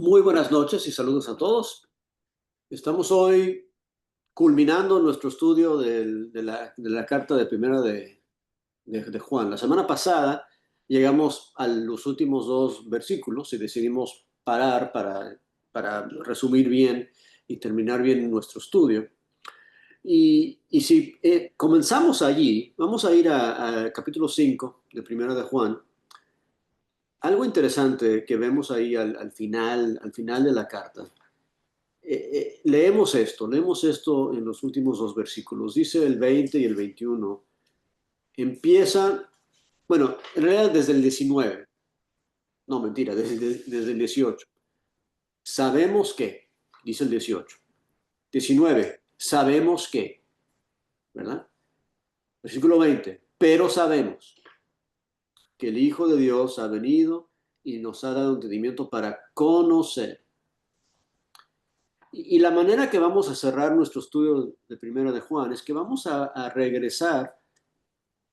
Muy buenas noches y saludos a todos. Estamos hoy culminando nuestro estudio de la carta de primera de Juan. La semana pasada llegamos a los últimos dos versículos y decidimos parar para resumir bien y terminar bien nuestro estudio. Y si comenzamos allí, vamos a ir a capítulo 5 de primera de Juan. Algo interesante que vemos ahí al final de la carta. Leemos esto en los últimos dos versículos. Dice el 20 y el 21. Empieza, bueno, en realidad desde el 19. No, mentira, desde el 18. Sabemos que, dice el 18. 19, sabemos que, ¿verdad? Versículo 20. Pero sabemos que el Hijo de Dios ha venido y nos ha dado entendimiento para conocer. Y la manera que vamos a cerrar nuestro estudio de primera de Juan es que vamos a regresar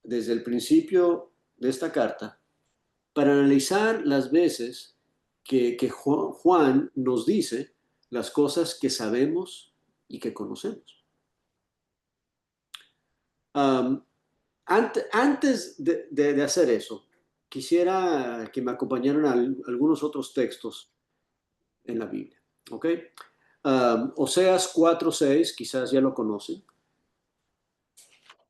desde el principio de esta carta para analizar las veces que Juan nos dice las cosas que sabemos y que conocemos. Um, antes de hacer eso, quisiera que me acompañaran a algunos otros textos en la Biblia. ¿Ok? Oseas 4:6, quizás ya lo conocen.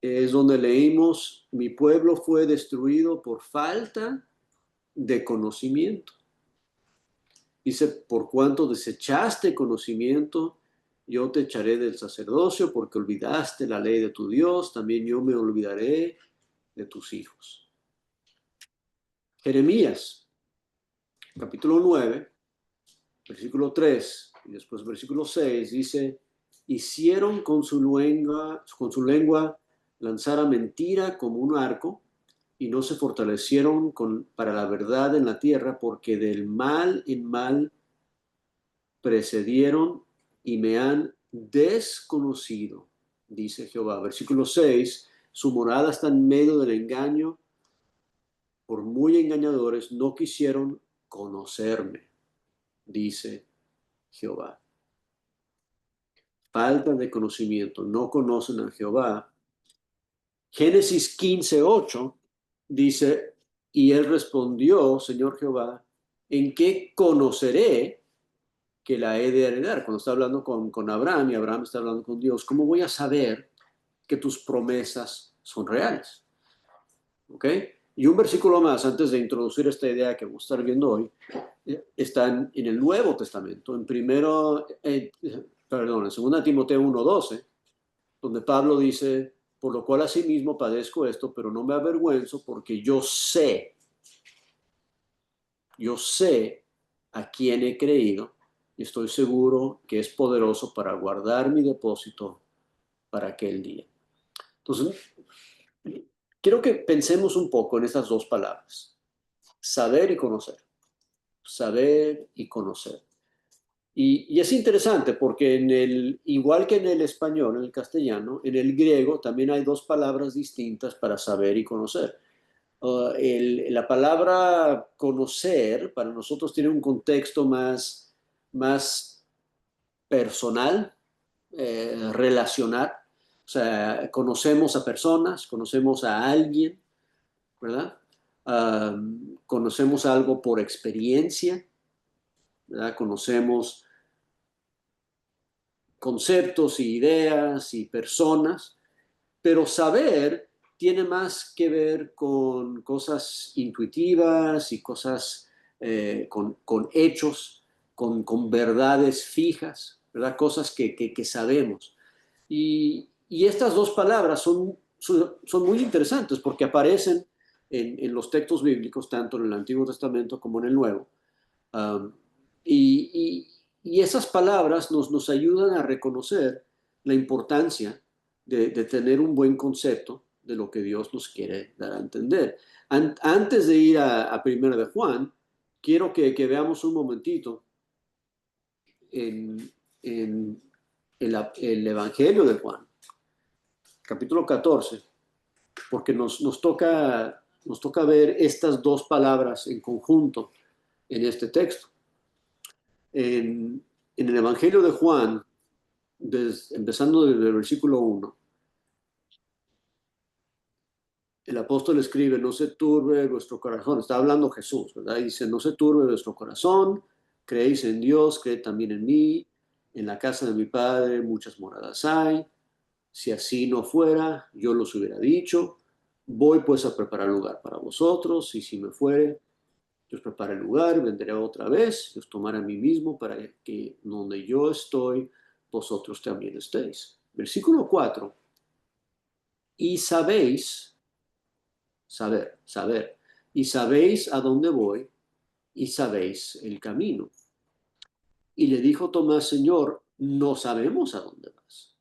Es donde leímos: mi pueblo fue destruido por falta de conocimiento. Dice: por cuanto desechaste conocimiento, yo te echaré del sacerdocio, porque olvidaste la ley de tu Dios, también yo me olvidaré de tus hijos. Jeremías, capítulo 9, versículo 3, y después versículo 6, dice: hicieron con su lengua lanzar a mentira como un arco, y no se fortalecieron para la verdad en la tierra, porque del mal en mal precedieron y me han desconocido, dice Jehová. Versículo 6, su morada está en medio del engaño, por muy engañadores no quisieron conocerme, dice Jehová. Falta de conocimiento, no conocen a Jehová. Génesis 15:8 dice: y él respondió, Señor Jehová, ¿en qué conoceré que la he de heredar? Cuando está hablando con Abraham y Abraham está hablando con Dios, ¿cómo voy a saber que tus promesas son reales? ¿Ok? Y un versículo más, antes de introducir esta idea que vamos a estar viendo hoy, está en el Nuevo Testamento, en 2 Timoteo 1:12, donde Pablo dice: por lo cual asimismo padezco esto, pero no me avergüenzo, porque yo sé a quién he creído y estoy seguro que es poderoso para guardar mi depósito para aquel día. Entonces, quiero que pensemos un poco en estas dos palabras: saber y conocer. Saber y conocer. Y es interesante porque igual que en el español, en el castellano, en el griego también hay dos palabras distintas para saber y conocer. La palabra conocer para nosotros tiene un contexto más personal, relacional. O sea, conocemos a personas, conocemos a alguien, ¿verdad? Conocemos algo por experiencia, ¿verdad? Conocemos conceptos y ideas y personas, pero saber tiene más que ver con cosas intuitivas y cosas con hechos, con verdades fijas, ¿verdad? Cosas que sabemos. Y estas dos palabras son muy interesantes porque aparecen en los textos bíblicos, tanto en el Antiguo Testamento como en el Nuevo. Um, y esas palabras nos ayudan a reconocer la importancia de tener un buen concepto de lo que Dios nos quiere dar a entender. Antes de ir a Primera de Juan, quiero que veamos un momentito en el Evangelio de Juan, capítulo 14, porque nos toca ver estas dos palabras en conjunto en este texto. en el Evangelio de Juan, empezando desde el versículo 1, el apóstol escribe, no se turbe vuestro corazón, está hablando Jesús, ¿verdad? Y dice, no se turbe vuestro corazón, creéis en Dios, creed también en mí, en la casa de mi Padre muchas moradas hay, si así no fuera, yo los hubiera dicho, voy pues a preparar lugar para vosotros, y si me fuere, yo os preparo el lugar, vendré otra vez, y os tomaré a mí mismo para que donde yo estoy, vosotros también estéis. Versículo 4, y sabéis, saber, y sabéis a dónde voy, y sabéis el camino. Y le dijo Tomás, Señor, no sabemos a dónde vas.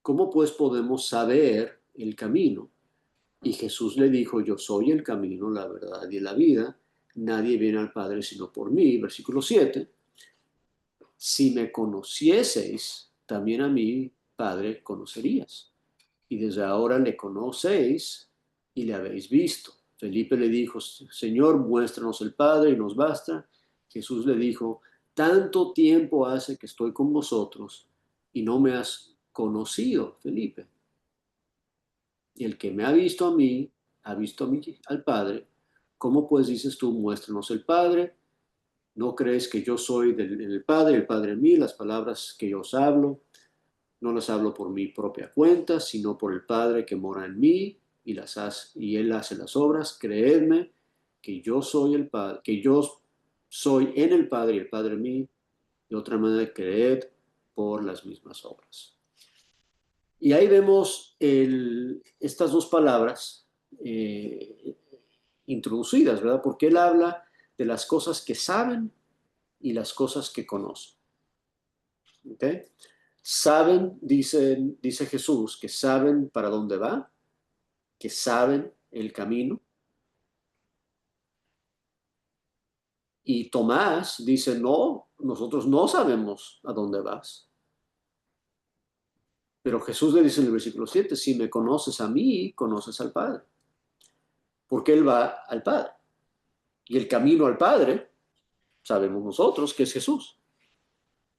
¿Cómo pues podemos saber el camino? Y Jesús le dijo, yo soy el camino, la verdad y la vida. Nadie viene al Padre sino por mí. Versículo 7. Si me conocieseis, también a mí, Padre, conocerías. Y desde ahora le conocéis y le habéis visto. Felipe le dijo, Señor, muéstranos el Padre y nos basta. Jesús le dijo, tanto tiempo hace que estoy con vosotros y no me has conocido, Felipe. Y el que me ha visto a mí, al Padre. ¿Cómo pues dices tú, muéstranos el Padre? ¿No crees que yo soy del Padre, el Padre en mí? Las palabras que yo os hablo, no las hablo por mi propia cuenta, sino por el Padre que mora en mí y Él hace las obras. Creedme que yo soy el Padre, que yo soy en el Padre y el Padre en mí. De otra manera, creed por las mismas obras. Y ahí vemos estas dos palabras introducidas, ¿verdad? Porque Él habla de las cosas que saben y las cosas que conocen. ¿Ok? Saben, dice Jesús, que saben para dónde va, que saben el camino. Y Tomás dice, no, nosotros no sabemos a dónde vas. Pero Jesús le dice en el versículo 7, si me conoces a mí, conoces al Padre. Porque Él va al Padre. Y el camino al Padre, sabemos nosotros que es Jesús.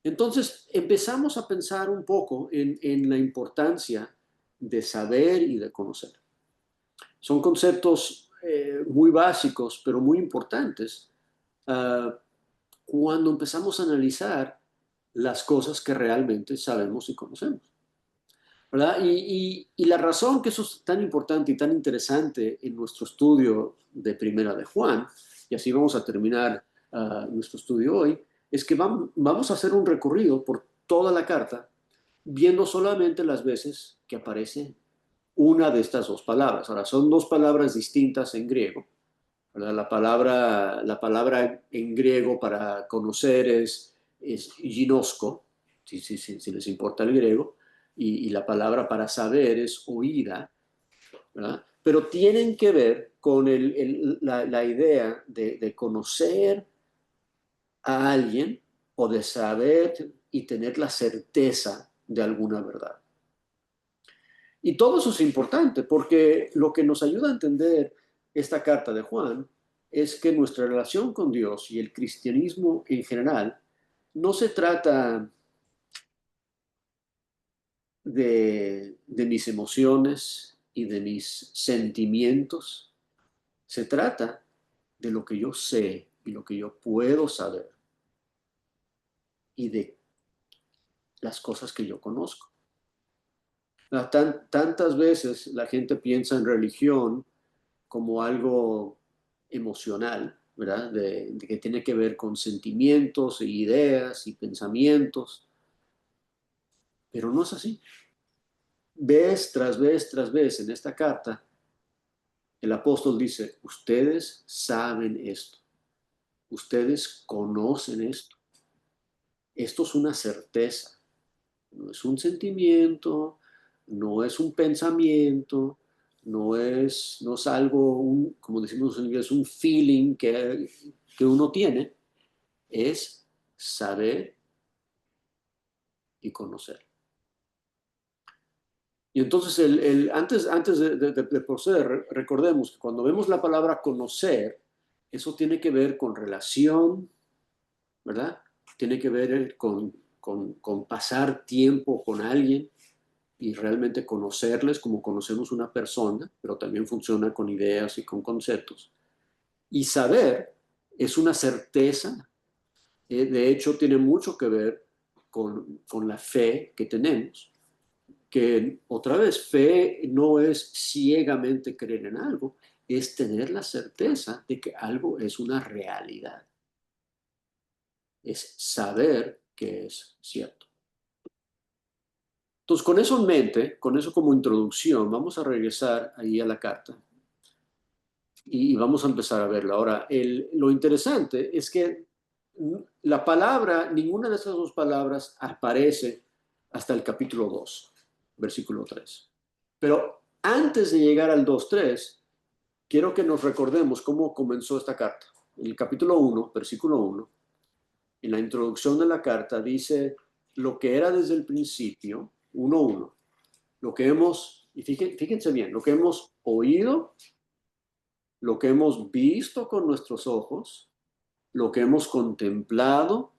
Entonces empezamos a pensar un poco en la importancia de saber y de conocer. Son conceptos muy básicos, pero muy importantes cuando empezamos a analizar las cosas que realmente sabemos y conocemos. ¿Verdad? Y la razón que eso es tan importante y tan interesante en nuestro estudio de Primera de Juan, y así vamos a terminar nuestro estudio hoy, es que vamos a hacer un recorrido por toda la carta, viendo solamente las veces que aparece una de estas dos palabras. Ahora, son dos palabras distintas en griego, ¿verdad? La palabra en griego para conocer es ginosko, si les importa el griego, y la palabra para saber es oída, ¿verdad? Pero tienen que ver con la idea de conocer a alguien o de saber y tener la certeza de alguna verdad. Y todo eso es importante porque lo que nos ayuda a entender esta carta de Juan es que nuestra relación con Dios y el cristianismo en general no se trata de mis emociones y de mis sentimientos, se trata de lo que yo sé y lo que yo puedo saber y de las cosas que yo conozco. Tantas veces la gente piensa en religión como algo emocional, ¿verdad? De que tiene que ver con sentimientos e ideas y pensamientos, pero no es así. Vez tras vez tras vez en esta carta, el apóstol dice, ustedes saben esto, ustedes conocen esto, esto es una certeza, no es un sentimiento, no es un pensamiento, no es algo, como decimos en inglés, un feeling que uno tiene, es saber y conocer. Y entonces, antes de proceder, recordemos que cuando vemos la palabra conocer, eso tiene que ver con relación, ¿verdad? tiene que ver con pasar tiempo con alguien y realmente conocerles como conocemos una persona, pero también funciona con ideas y con conceptos. Y saber es una certeza, de hecho tiene mucho que ver con la fe que tenemos, que otra vez fe no es ciegamente creer en algo, es tener la certeza de que algo es una realidad, es saber que es cierto. Entonces, con eso en mente, con eso como introducción, vamos a regresar ahí a la carta y vamos a empezar a verla. Ahora, lo interesante es que la palabra, ninguna de esas dos palabras aparece hasta el capítulo 2, versículo 3. Pero antes de llegar al 2:3, quiero que nos recordemos cómo comenzó esta carta. En el capítulo 1, versículo 1, en la introducción de la carta dice lo que era desde el principio, 1:1, lo que hemos, y fíjense bien, lo que hemos oído, lo que hemos visto con nuestros ojos, lo que hemos contemplado,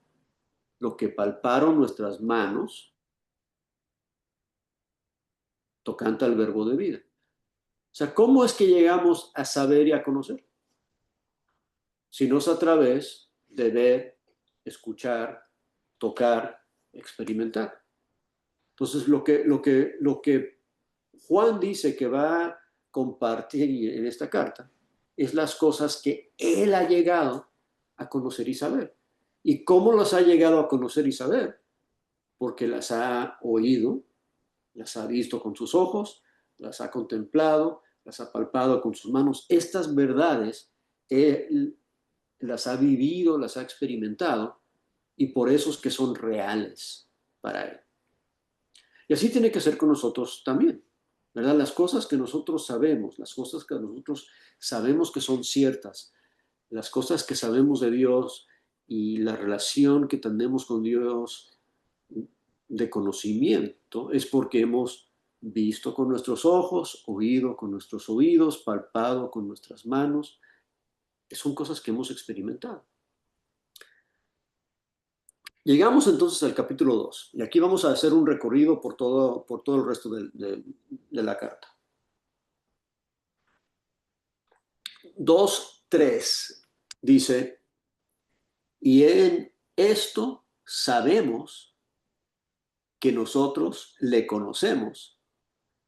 lo que palparon nuestras manos, tocante al verbo de vida. O sea, ¿cómo es que llegamos a saber y a conocer? Si no es a través de ver, escuchar, tocar, experimentar. Entonces, lo que Juan dice que va a compartir en esta carta es las cosas que él ha llegado a conocer y saber. ¿Y cómo las ha llegado a conocer y saber? Porque las ha oído, las ha visto con sus ojos, las ha contemplado, las ha palpado con sus manos. Estas verdades las ha vivido, las ha experimentado, y por eso es que son reales para él. Y así tiene que ser con nosotros también, ¿verdad? Las cosas que nosotros sabemos, las cosas que nosotros sabemos que son ciertas, las cosas que sabemos de Dios y la relación que tenemos con Dios de conocimiento es porque hemos visto con nuestros ojos, oído con nuestros oídos, palpado con nuestras manos. Son cosas que hemos experimentado. Llegamos entonces al capítulo 2 y aquí vamos a hacer un recorrido por todo el resto de la carta. 2:3 dice, y en esto sabemos que nosotros le conocemos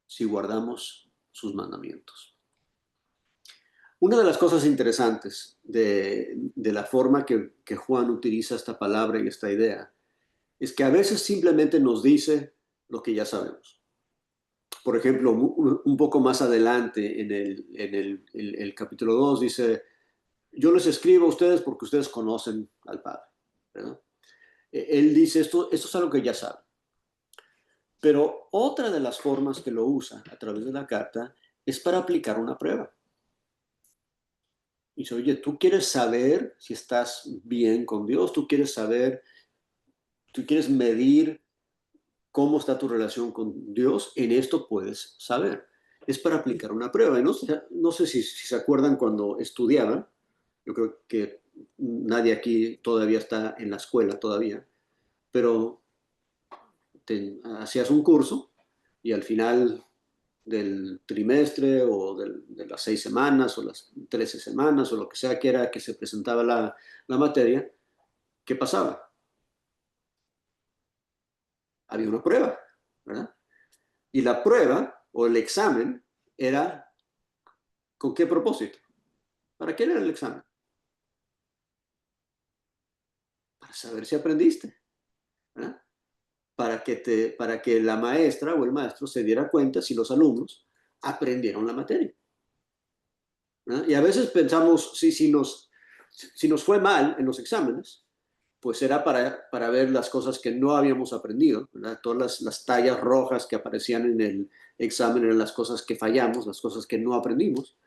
si guardamos sus mandamientos. Una de las cosas interesantes de la forma que Juan utiliza esta palabra y esta idea es que a veces simplemente nos dice lo que ya sabemos. Por ejemplo, un poco más adelante en el capítulo 2 dice, yo les escribo a ustedes porque ustedes conocen al Padre, ¿verdad? Él dice, esto es algo que ya saben. Pero otra de las formas que lo usa a través de la carta es para aplicar una prueba. Y dice, oye, tú quieres saber si estás bien con Dios, tú quieres medir cómo está tu relación con Dios, en esto puedes saber. Es para aplicar una prueba. Y no sé si se acuerdan cuando estudiaban, yo creo que nadie aquí todavía está en la escuela todavía, pero hacías un curso y al final del trimestre o de las 6 semanas o las 13 semanas o lo que sea que era que se presentaba la materia, ¿qué pasaba? Había una prueba, ¿verdad? Y la prueba o el examen era, ¿con qué propósito? ¿Para qué era el examen? Para saber si aprendiste, ¿verdad? Para que la maestra o el maestro se diera cuenta si los alumnos aprendieron la materia, ¿verdad? Y a veces pensamos, si nos fue mal en los exámenes, pues era para ver las cosas que no habíamos aprendido, ¿verdad? Todas las tallas rojas que aparecían en el examen eran las cosas que fallamos, las cosas que no aprendimos,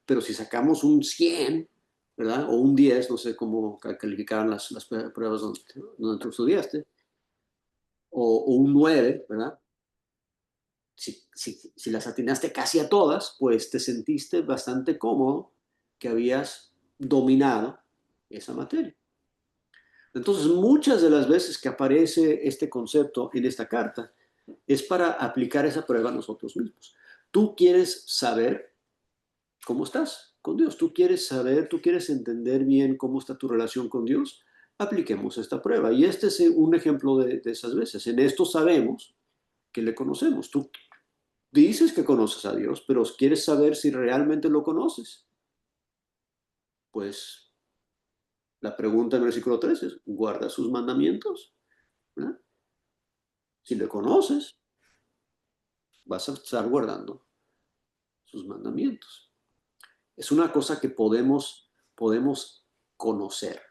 pero si sacamos un 100, ¿verdad? O un 10, no sé cómo calificaban las pruebas donde tú estudiaste, o un 9, ¿verdad? Si las atinaste casi a todas, pues te sentiste bastante cómodo que habías dominado esa materia. Entonces, muchas de las veces que aparece este concepto en esta carta es para aplicar esa prueba a nosotros mismos. Tú quieres saber cómo estás con Dios, tú quieres saber, tú quieres entender bien cómo está tu relación con Dios, apliquemos esta prueba. Y este es un ejemplo de esas veces. En esto sabemos que le conocemos. Tú dices que conoces a Dios, pero quieres saber si realmente lo conoces. Pues la pregunta en el versículo 13 es, ¿guarda sus mandamientos? ¿Verdad? Si le conoces, vas a estar guardando sus mandamientos. Es una cosa que podemos conocer,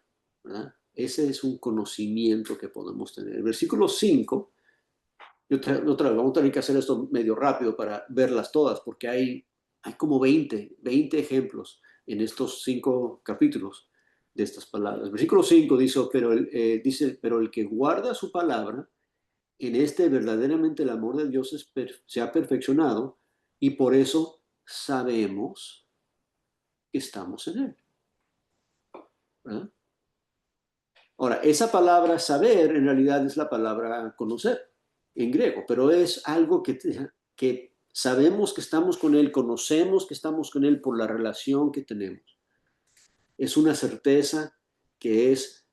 ¿verdad? Ese es un conocimiento que podemos tener. El versículo 5, vamos a tener que hacer esto medio rápido para verlas todas, porque hay como 20 ejemplos en estos 5 capítulos de estas palabras. El versículo 5 pero el que guarda su palabra, en este verdaderamente el amor de Dios se ha perfeccionado y por eso sabemos que estamos en él. ¿Verdad? Ahora, esa palabra saber en realidad es la palabra conocer en griego, pero es algo que sabemos que estamos con él, conocemos que estamos con él por la relación que tenemos. Es una certeza que es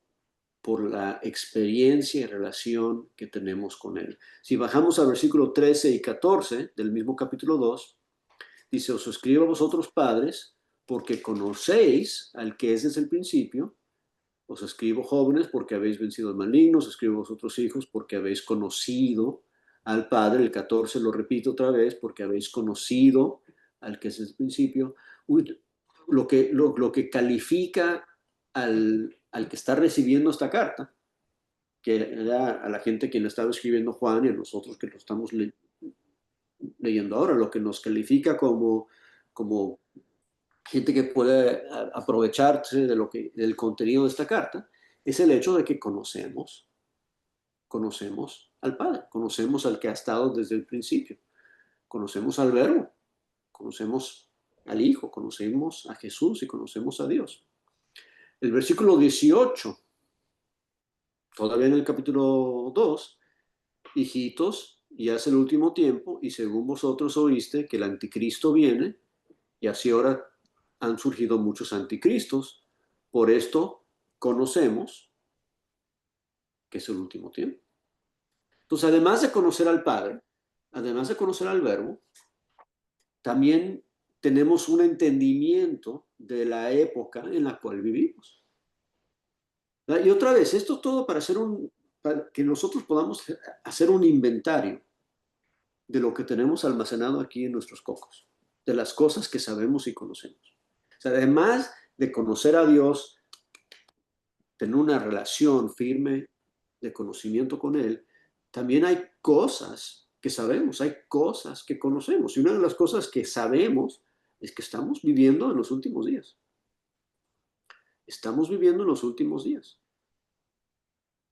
por la experiencia y relación que tenemos con él. Si bajamos al versículo 13 y 14 del mismo capítulo 2, dice, os escribo a vosotros padres, porque conocéis al que es desde el principio. Os escribo jóvenes porque habéis vencido al maligno, os escribo a vosotros hijos porque habéis conocido al Padre. El 14 lo repito otra vez, porque habéis conocido al que es desde el principio. Lo que califica al que está recibiendo esta carta, que era a la gente quien le estaba escribiendo Juan y a nosotros que lo estamos leyendo ahora, lo que nos califica como gente que puede aprovecharse del contenido de esta carta, es el hecho de que conocemos al Padre, conocemos al que ha estado desde el principio, conocemos al Verbo, conocemos al Hijo, conocemos a Jesús y conocemos a Dios. El versículo 18, todavía en el capítulo 2, hijitos, ya es el último tiempo y según vosotros oíste que el anticristo viene y así ahora han surgido muchos anticristos. Por esto conocemos que es el último tiempo. Entonces, además de conocer al Padre, además de conocer al Verbo, también tenemos un entendimiento de la época en la cual vivimos. ¿Verdad? Y otra vez, esto es todo para que nosotros podamos hacer un inventario de lo que tenemos almacenado aquí en nuestros cocos, de las cosas que sabemos y conocemos. O sea, además de conocer a Dios, tener una relación firme de conocimiento con Él, también hay cosas que sabemos, hay cosas que conocemos. Y una de las cosas que sabemos es que estamos viviendo en los últimos días. Estamos viviendo en los últimos días,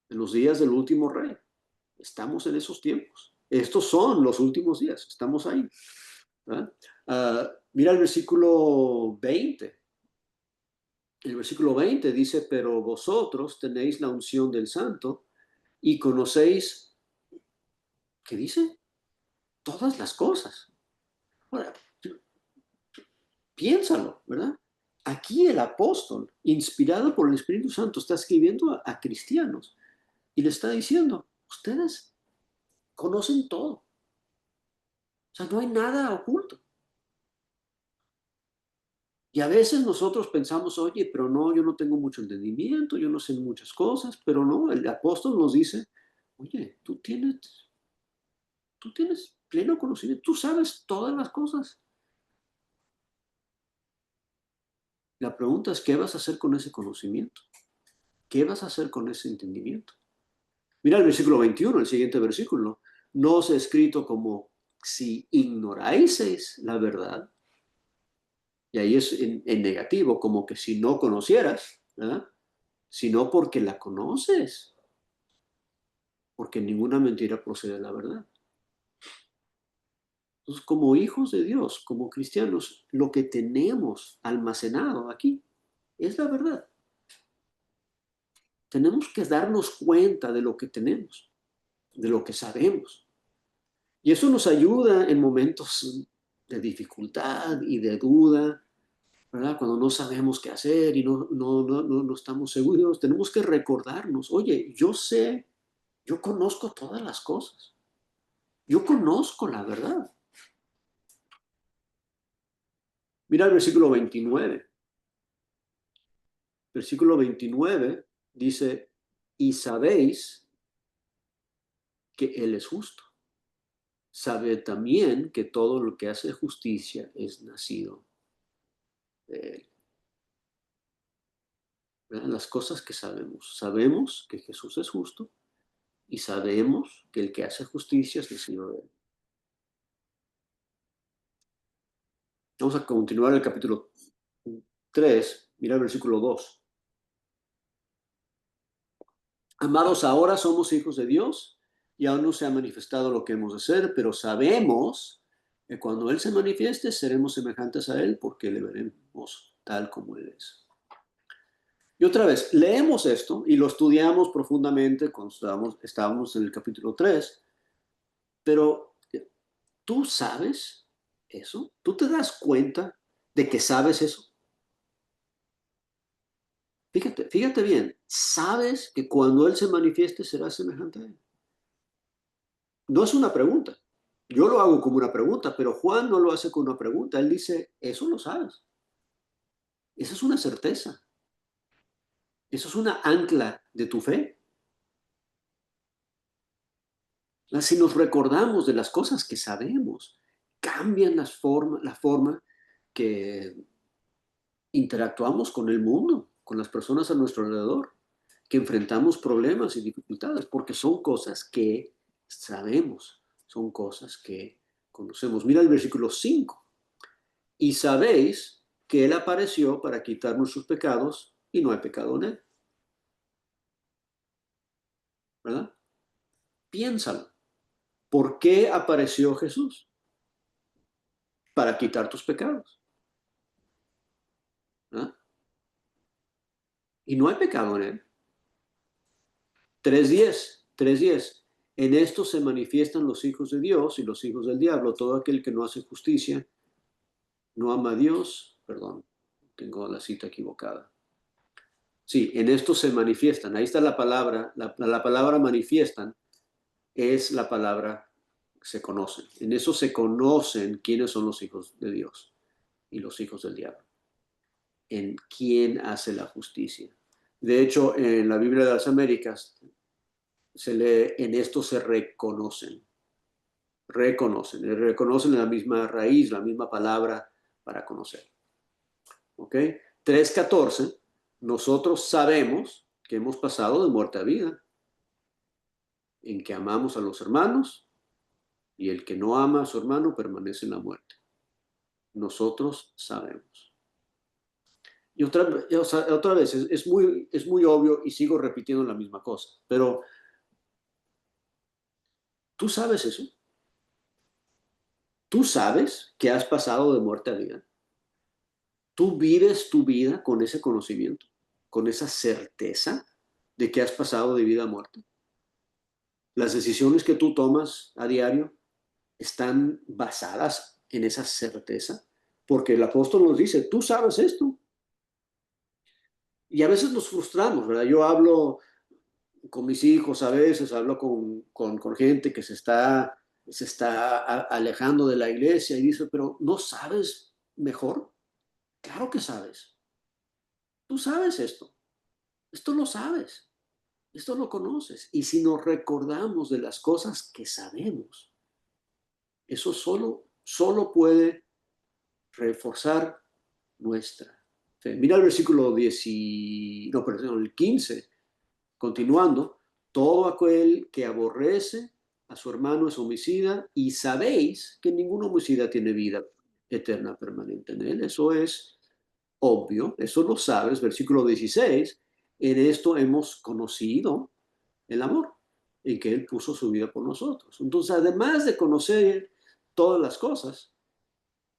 en los días del último rey. Estamos en esos tiempos. Estos son los últimos días, estamos ahí. Mira el versículo 20. El versículo 20 dice, pero vosotros tenéis la unción del santo y conocéis, ¿qué dice? Todas las cosas. Ahora, piénsalo, ¿verdad? Aquí el apóstol, inspirado por el Espíritu Santo, está escribiendo a cristianos y le está diciendo, ustedes conocen todo. O sea, no hay nada oculto. Y a veces nosotros pensamos, oye, pero no, yo no tengo mucho entendimiento, yo no sé muchas cosas, pero no, el apóstol nos dice, oye, tú tienes pleno conocimiento, tú sabes todas las cosas. La pregunta es, ¿qué vas a hacer con ese conocimiento? ¿Qué vas a hacer con ese entendimiento? Mira el versículo 21, el siguiente versículo. No os he escrito como si ignoráis la verdad. Y ahí es en negativo, como que si no conocieras, ¿verdad? Sino porque la conoces. Porque ninguna mentira procede de la verdad. Entonces, como hijos de Dios, como cristianos, lo que tenemos almacenado aquí es la verdad. tenemos que darnos cuenta de lo que tenemos, de lo que sabemos. Y eso nos ayuda en momentos de dificultad y de duda, ¿verdad? Cuando no sabemos qué hacer y no estamos seguros, tenemos que recordarnos, oye, yo sé, yo conozco todas las cosas, yo conozco la verdad. Mira el versículo 29. Versículo 29 dice, y sabéis que Él es justo. Sabe también que todo lo que hace justicia es nacido de Él. ¿Verdad? Las cosas que sabemos. Sabemos que Jesús es justo y sabemos que el que hace justicia es nacido de Él. Vamos a continuar el capítulo 3. Mira el versículo 2. Amados, ahora somos hijos de Dios y aún no se ha manifestado lo que hemos de ser, pero sabemos que cuando Él se manifieste seremos semejantes a Él porque le veremos tal como Él es. Y otra vez, leemos esto y lo estudiamos profundamente cuando estábamos en el capítulo 3, pero ¿tú sabes eso? ¿Tú te das cuenta de que sabes eso? Fíjate bien, sabes que cuando Él se manifieste será semejante a Él. No es una pregunta. Yo lo hago como una pregunta, pero Juan no lo hace como una pregunta. Él dice, eso lo sabes. Esa es una certeza. Eso es una ancla de tu fe. Si nos recordamos de las cosas que sabemos, cambian la forma que interactuamos con el mundo, con las personas a nuestro alrededor, que enfrentamos problemas y dificultades, porque son cosas que sabemos, son cosas que conocemos. Mira el versículo 5. Y sabéis que Él apareció para quitar nuestros pecados y no hay pecado en Él. ¿Verdad? Piénsalo. ¿Por qué apareció Jesús? Para quitar tus pecados. ¿Verdad? Y no hay pecado en Él. 3:10. En esto se manifiestan los hijos de Dios y los hijos del diablo. Todo aquel que no hace justicia, no ama a Dios. Perdón, tengo la cita equivocada. Sí, en esto se manifiestan. Ahí está la palabra. La palabra manifiestan es la palabra se conocen. En eso se conocen quiénes son los hijos de Dios y los hijos del diablo. En quién hace la justicia. De hecho, en la Biblia de las Américas se lee, en esto se reconocen. Reconocen la misma raíz, la misma palabra para conocer. ¿Ok? 3:14, nosotros sabemos que hemos pasado de muerte a vida, en que amamos a los hermanos y el que no ama a su hermano permanece en la muerte. Nosotros sabemos. Y otra vez, es muy obvio y sigo repitiendo la misma cosa, pero tú sabes eso. Tú sabes que has pasado de muerte a vida. Tú vives tu vida con ese conocimiento, con esa certeza de que has pasado de vida a muerte. Las decisiones que tú tomas a diario están basadas en esa certeza, porque el apóstol nos dice, tú sabes esto. Y a veces nos frustramos, ¿verdad? Yo hablo con mis hijos a veces, hablo con gente que se está alejando de la iglesia y dice, pero ¿no sabes mejor? Claro que sabes. Tú sabes esto lo sabes, esto lo conoces. Y si nos recordamos de las cosas que sabemos, eso solo puede reforzar nuestra fe. Mira el versículo 10 no, perdón, el 15. Continuando, todo aquel que aborrece a su hermano es homicida y sabéis que ningún homicida tiene vida eterna permanente en él. Eso es obvio, eso lo sabes. Versículo 16, en esto hemos conocido el amor, en que Él puso su vida por nosotros. Entonces, además de conocer todas las cosas,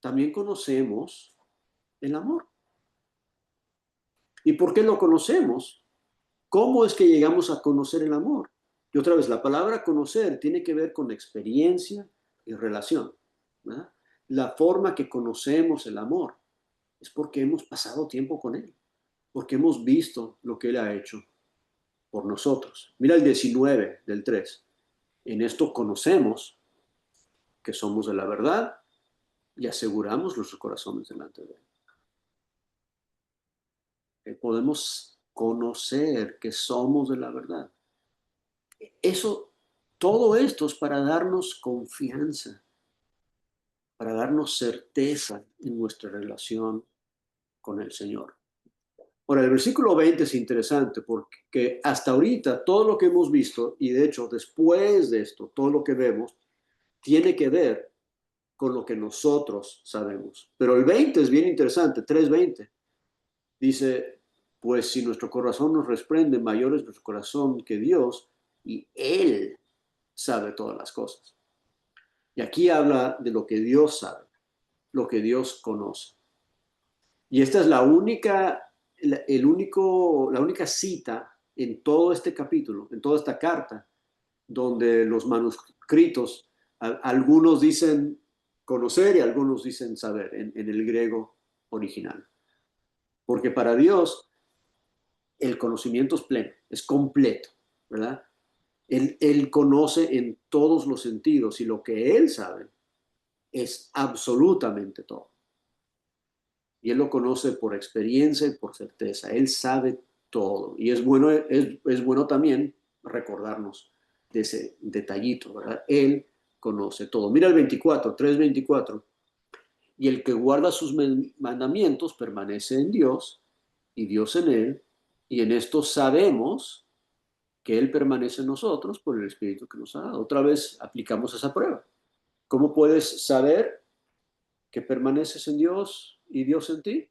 también conocemos el amor. ¿Y por qué lo conocemos? ¿Cómo es que llegamos a conocer el amor? Y otra vez, la palabra conocer tiene que ver con experiencia y relación, ¿verdad? La forma que conocemos el amor es porque hemos pasado tiempo con Él, porque hemos visto lo que Él ha hecho por nosotros. Mira el 19 del 3. En esto conocemos que somos de la verdad y aseguramos nuestros corazones delante de Él. Que podemos conocer que somos de la verdad. Eso, todo esto es para darnos confianza, para darnos certeza en nuestra relación con el Señor. Ahora, el versículo 20 es interesante porque hasta ahorita todo lo que hemos visto, y de hecho después de esto, todo lo que vemos, tiene que ver con lo que nosotros sabemos. Pero el 20 es bien interesante, 3:20. Dice, pues si nuestro corazón nos reprende, mayor es nuestro corazón que Dios, y Él sabe todas las cosas. Y aquí habla de lo que Dios sabe, lo que Dios conoce. Y esta es la única, la única cita en todo este capítulo, en toda esta carta, donde los manuscritos, algunos dicen conocer y algunos dicen saber en el griego original. Porque para Dios el conocimiento es pleno, es completo, ¿verdad? Él conoce en todos los sentidos y lo que Él sabe es absolutamente todo. Y Él lo conoce por experiencia y por certeza. Él sabe todo. Y es bueno también recordarnos de ese detallito, ¿verdad? Él conoce todo. Mira el 24, 3:24. Y el que guarda sus mandamientos permanece en Dios y Dios en él. Y en esto sabemos que Él permanece en nosotros por el Espíritu que nos ha dado. Otra vez aplicamos esa prueba. ¿Cómo puedes saber que permaneces en Dios y Dios en ti?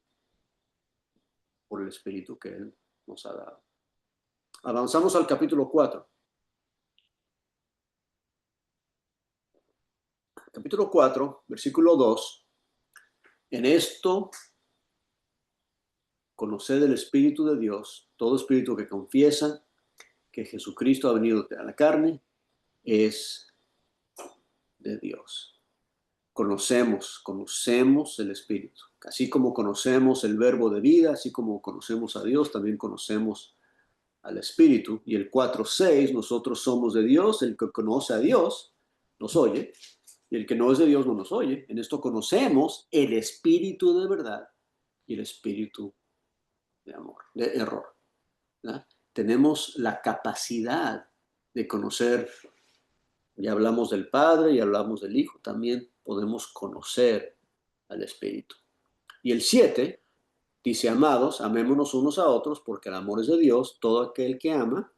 Por el Espíritu que Él nos ha dado. Avanzamos al capítulo 4. Capítulo 4, versículo 2. En esto, conoced el Espíritu de Dios. Todo espíritu que confiesa que Jesucristo ha venido a la carne es de Dios. Conocemos el Espíritu. Así como conocemos el verbo de vida, así como conocemos a Dios, también conocemos al Espíritu. Y el 4:6, nosotros somos de Dios, el que conoce a Dios nos oye, y el que no es de Dios no nos oye. En esto conocemos el Espíritu de verdad y el Espíritu de amor, de error, ¿verdad? Tenemos la capacidad de conocer. Ya hablamos del Padre, ya hablamos del Hijo, también podemos conocer al Espíritu. Y el 7 dice, amados, amémonos unos a otros, porque el amor es de Dios. Todo aquel que ama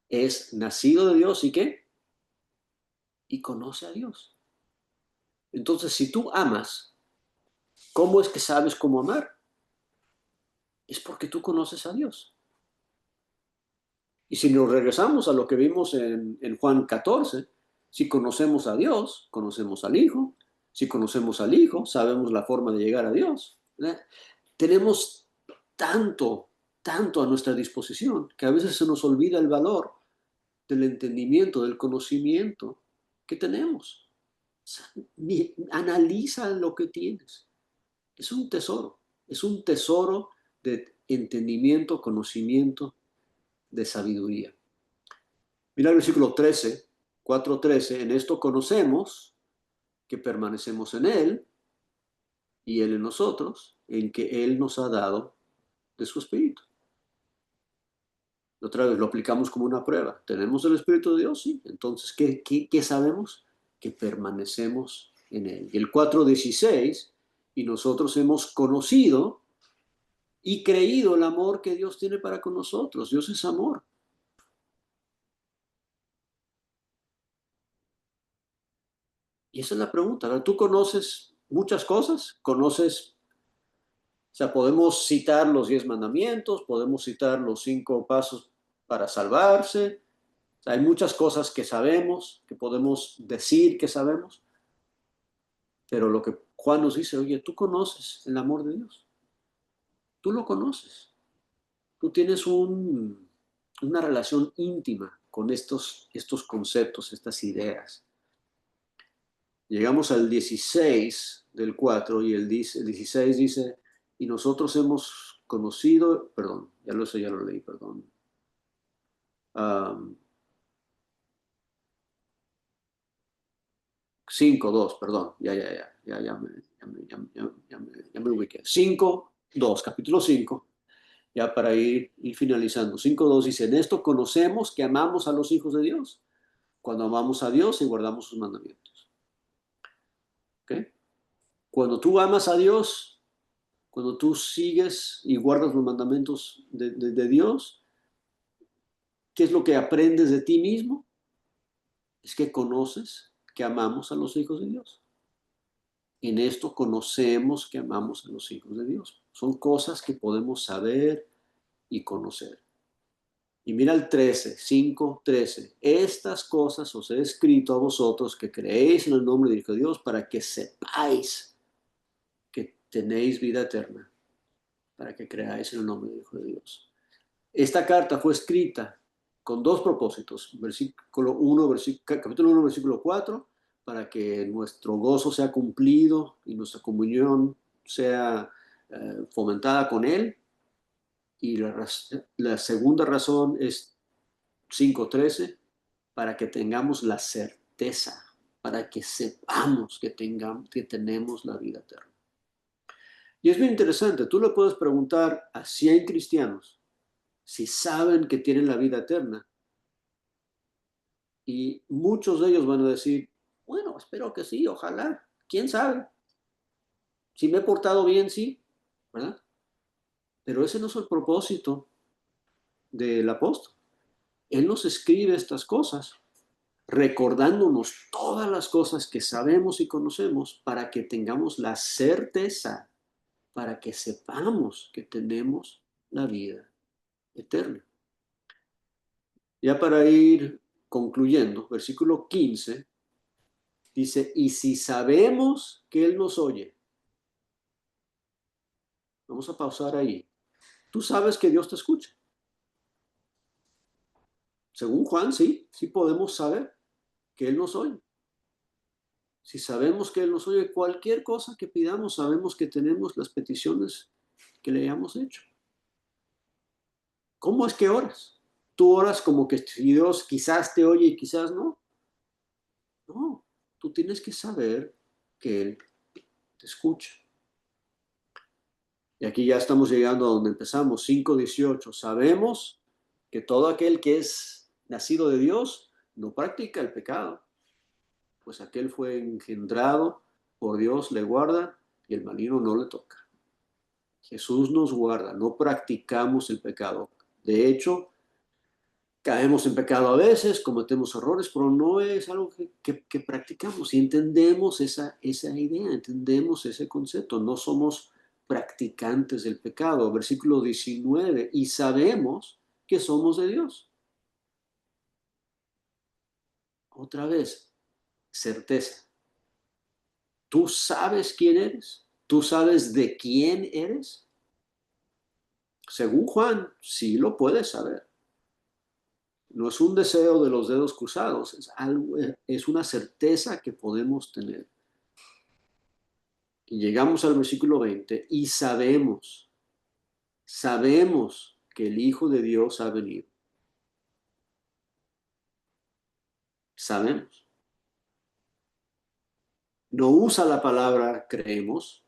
es nacido de Dios y ¿qué? Y conoce a Dios. Entonces, si tú amas, ¿cómo es que sabes cómo amar? Es porque tú conoces a Dios. Y si nos regresamos a lo que vimos en Juan 14, si conocemos a Dios, conocemos al Hijo. Si conocemos al Hijo, sabemos la forma de llegar a Dios, ¿verdad? Tenemos tanto a nuestra disposición que a veces se nos olvida el valor del entendimiento, del conocimiento que tenemos. O sea, analiza lo que tienes. Es un tesoro de entendimiento, conocimiento, de sabiduría. Mira el versículo 13, 4:13, en esto conocemos que permanecemos en Él y Él en nosotros, en que Él nos ha dado de su Espíritu. Otra vez lo aplicamos como una prueba. ¿Tenemos el Espíritu de Dios? Sí. Entonces, ¿qué sabemos? Que permanecemos en Él. Y el 4:16, y nosotros hemos conocido y creído el amor que Dios tiene para con nosotros. Dios es amor. Y esa es la pregunta, ¿verdad? ¿Tú conoces muchas cosas? ¿Conoces? O sea, podemos citar los 10 mandamientos, podemos citar los 5 pasos para salvarse. O sea, hay muchas cosas que sabemos, que podemos decir que sabemos, pero lo que Juan nos dice, oye, tú conoces el amor de Dios, tú lo conoces, tú tienes una relación íntima con estos conceptos, estas ideas. Llegamos al 16 del 4 y el 16 dice, y nosotros hemos conocido, perdón, ya lo leí, perdón. 5:2, perdón, ya me ubiqué. 5:2, capítulo 5, ya para ir finalizando. 5:2 dice, en esto conocemos que amamos a los hijos de Dios, cuando amamos a Dios y guardamos sus mandamientos. ¿Ok? Cuando tú amas a Dios, cuando tú sigues y guardas los mandamientos de Dios, ¿qué es lo que aprendes de ti mismo? Es que conoces que amamos a los hijos de Dios. En esto conocemos que amamos a los hijos de Dios. Son cosas que podemos saber y conocer. Y mira el 13, 5:13. Estas cosas os he escrito a vosotros que creéis en el nombre del Hijo de Dios para que sepáis que tenéis vida eterna, para que creáis en el nombre del Hijo de Dios. Esta carta fue escrita con dos propósitos. Capítulo 1, versículo 4, para que nuestro gozo sea cumplido y nuestra comunión sea fomentada con Él. Y la segunda razón es 5:13, para que tengamos la certeza, para que sepamos que tenemos la vida eterna. Y es bien interesante, tú le puedes preguntar a 100 cristianos si saben que tienen la vida eterna. Y muchos de ellos van a decir, bueno, espero que sí, ojalá, quién sabe. Si me he portado bien, sí, ¿verdad? Pero ese no es el propósito del apóstol. Él nos escribe estas cosas, recordándonos todas las cosas que sabemos y conocemos para que tengamos la certeza, para que sepamos que tenemos la vida eterna. Ya para ir concluyendo, versículo 15 dice, y si sabemos que Él nos oye, vamos a pausar ahí. Tú sabes que Dios te escucha. Según Juan, sí podemos saber que Él nos oye. Si sabemos que Él nos oye, cualquier cosa que pidamos, sabemos que tenemos las peticiones que le hayamos hecho. ¿Cómo es que oras? ¿Tú oras como que Dios quizás te oye y quizás no? No, tú tienes que saber que Él te escucha. Y aquí ya estamos llegando a donde empezamos, 5:18. Sabemos que todo aquel que es nacido de Dios no practica el pecado, pues aquel fue engendrado por Dios, le guarda y el maligno no le toca. Jesús nos guarda, no practicamos el pecado. De hecho, caemos en pecado a veces, cometemos errores, pero no es algo que practicamos. Y entendemos esa idea, entendemos ese concepto. No somos practicantes del pecado. Versículo 19, y sabemos que somos de Dios. Otra vez, certeza. ¿Tú sabes quién eres? ¿Tú sabes de quién eres? Según Juan, sí lo puedes saber. No es un deseo de los dedos cruzados, es una certeza que podemos tener. Y llegamos al versículo 20 y sabemos que el Hijo de Dios ha venido. Sabemos. No usa la palabra creemos,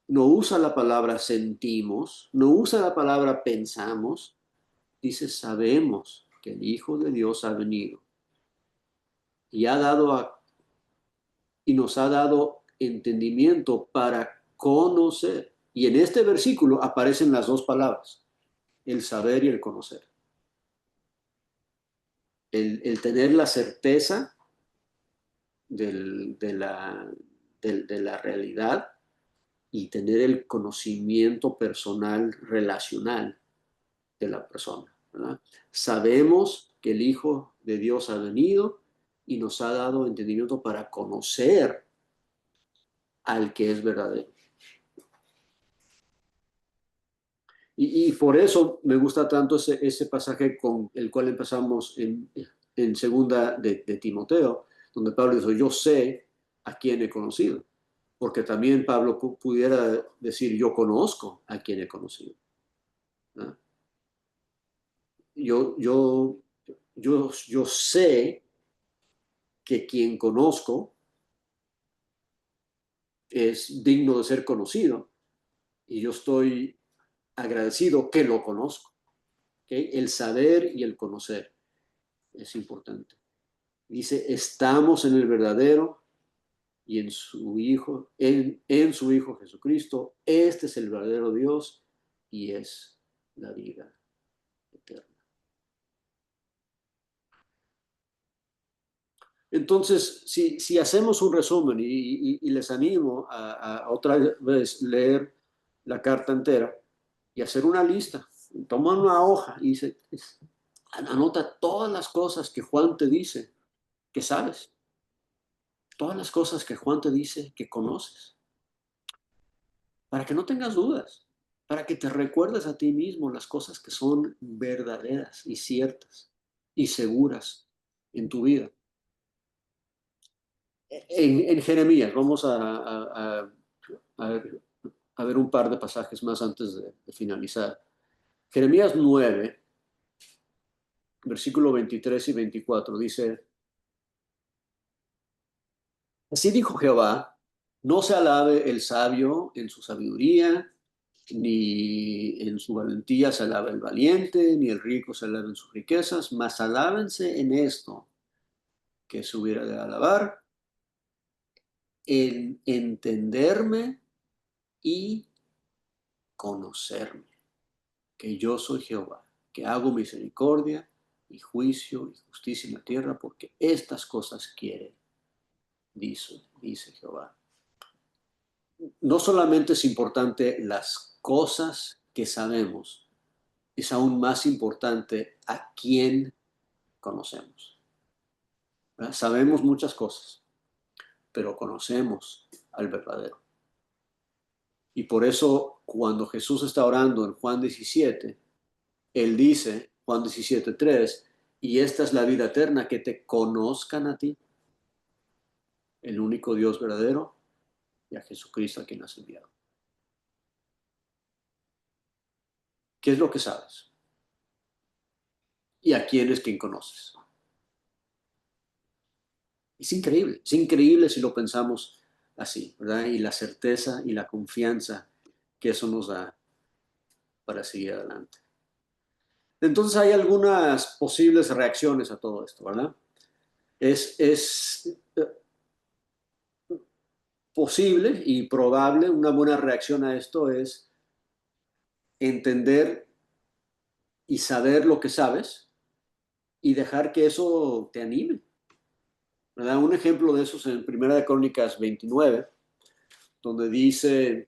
no usa la palabra sentimos, no usa la palabra pensamos. Dice sabemos que el Hijo de Dios ha venido y y nos ha dado entendimiento para conocer. Y en este versículo aparecen las dos palabras, el saber y el conocer. El tener la certeza de la realidad y tener el conocimiento personal, relacional de la persona, ¿verdad? Sabemos que el Hijo de Dios ha venido y nos ha dado entendimiento para conocer al que es verdadero. Y por eso me gusta tanto ese pasaje con el cual empezamos en segunda de Timoteo, donde Pablo dice, yo sé a quién he conocido, porque también Pablo pudiera decir, yo conozco a quién he conocido. ¿No? Yo, yo sé que quien conozco es digno de ser conocido y yo estoy agradecido que lo conozco. ¿Okay? El saber y el conocer es importante. Dice, estamos en el verdadero y en su Hijo, en su Hijo Jesucristo. Este es el verdadero Dios y es la vida eterna. Entonces, si hacemos un resumen y les animo a otra vez leer la carta entera y hacer una lista, toma una hoja y anota todas las cosas que Juan te dice que sabes, todas las cosas que Juan te dice que conoces, para que no tengas dudas, para que te recuerdes a ti mismo las cosas que son verdaderas y ciertas y seguras en tu vida. En Jeremías, vamos a ver un par de pasajes más antes de finalizar. Jeremías 9, versículo 23 y 24, dice, así dijo Jehová, no se alabe el sabio en su sabiduría, ni en su valentía se alabe el valiente, ni el rico se alabe en sus riquezas, mas alábense en esto que se hubiera de alabar, en entenderme y conocerme, que yo soy Jehová, que hago misericordia y juicio y justicia en la tierra, porque estas cosas quiere, dice Jehová. No solamente es importante las cosas que sabemos, es aún más importante a quién conocemos. ¿Verdad? Sabemos muchas cosas, pero conocemos al verdadero. Y por eso cuando Jesús está orando en Juan 17, Él dice, Juan 17:3, y esta es la vida eterna, que te conozcan a ti, el único Dios verdadero, y a Jesucristo a quien has enviado. ¿Qué es lo que sabes? ¿Y a quién es quien conoces? Es increíble si lo pensamos así, ¿verdad? Y la certeza y la confianza que eso nos da para seguir adelante. Entonces hay algunas posibles reacciones a todo esto, ¿verdad? Es posible y probable, una buena reacción a esto es entender y saber lo que sabes y dejar que eso te anime, ¿verdad? Un ejemplo de eso es en Primera de Crónicas 29, donde dice,